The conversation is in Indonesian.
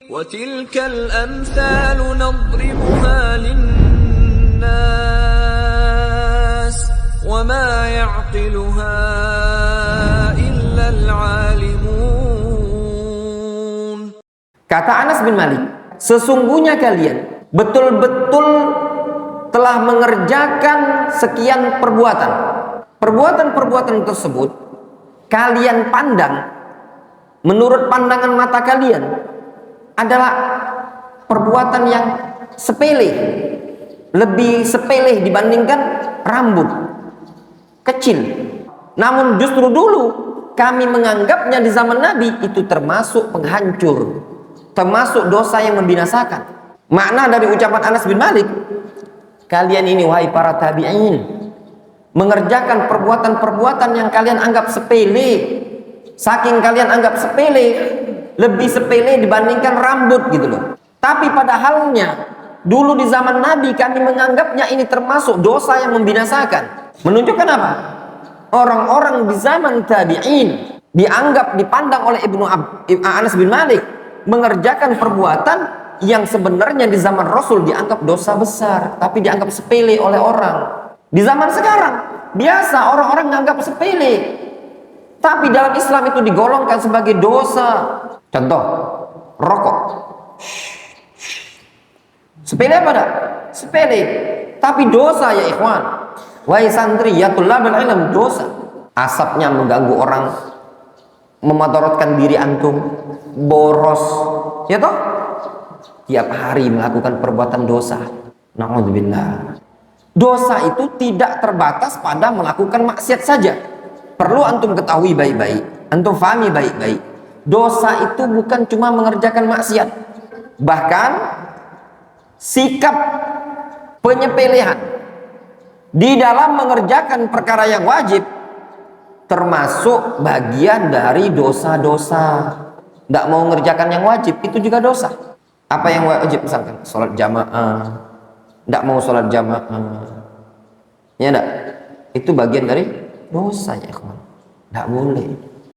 وَتِلْكَ الْأَمْثَالُ نَضْرِبُهَا لِلنَّاسِ وَمَا يَعْقِلُهَا إِلَّا الْعَالِمُونَ. Kata Anas bin Malik, sesungguhnya kalian betul-betul telah mengerjakan sekian perbuatan. Perbuatan-perbuatan tersebut kalian pandang menurut pandangan mata kalian adalah perbuatan yang sepele, lebih sepele dibandingkan rambut kecil. Namun justru dulu kami menganggapnya di zaman Nabi itu termasuk penghancur, termasuk dosa yang membinasakan. Makna dari ucapan Anas bin Malik, kalian ini wahai para tabi'in mengerjakan perbuatan-perbuatan yang kalian anggap sepele. Saking kalian anggap sepele, lebih sepele dibandingkan rambut gitu loh. Tapi pada halnya dulu di zaman Nabi kami menganggapnya ini termasuk dosa yang membinasakan. Menunjukkan apa? Orang-orang di zaman tabi'in dianggap, dipandang oleh Anas bin Malik mengerjakan perbuatan yang sebenarnya di zaman Rasul dianggap dosa besar, tapi dianggap sepele oleh orang. Di zaman sekarang biasa orang-orang menganggap sepele, tapi dalam Islam itu digolongkan sebagai dosa. Contoh, rokok. Sepele apa dah? Sepele. Tapi dosa ya ikhwan. Wahai santri, ya tulabul ilm, dosa. Asapnya mengganggu orang, memadaratkan diri antum, boros. Ya toh? Tiap hari melakukan perbuatan dosa. Na'udzubillah. Dosa itu tidak terbatas pada melakukan maksiat saja. Perlu antum ketahui baik-baik, antum fahami baik-baik. Dosa itu bukan cuma mengerjakan maksiat, bahkan sikap penyepelehan di dalam mengerjakan perkara yang wajib termasuk bagian dari dosa-dosa. Tidak mau mengerjakan yang wajib itu juga dosa. Apa yang wajib? Misalkan sholat jamaah, tidak mau sholat jamaah, ya enggak? Itu bagian dari dosa ya ikhwan. Tidak boleh.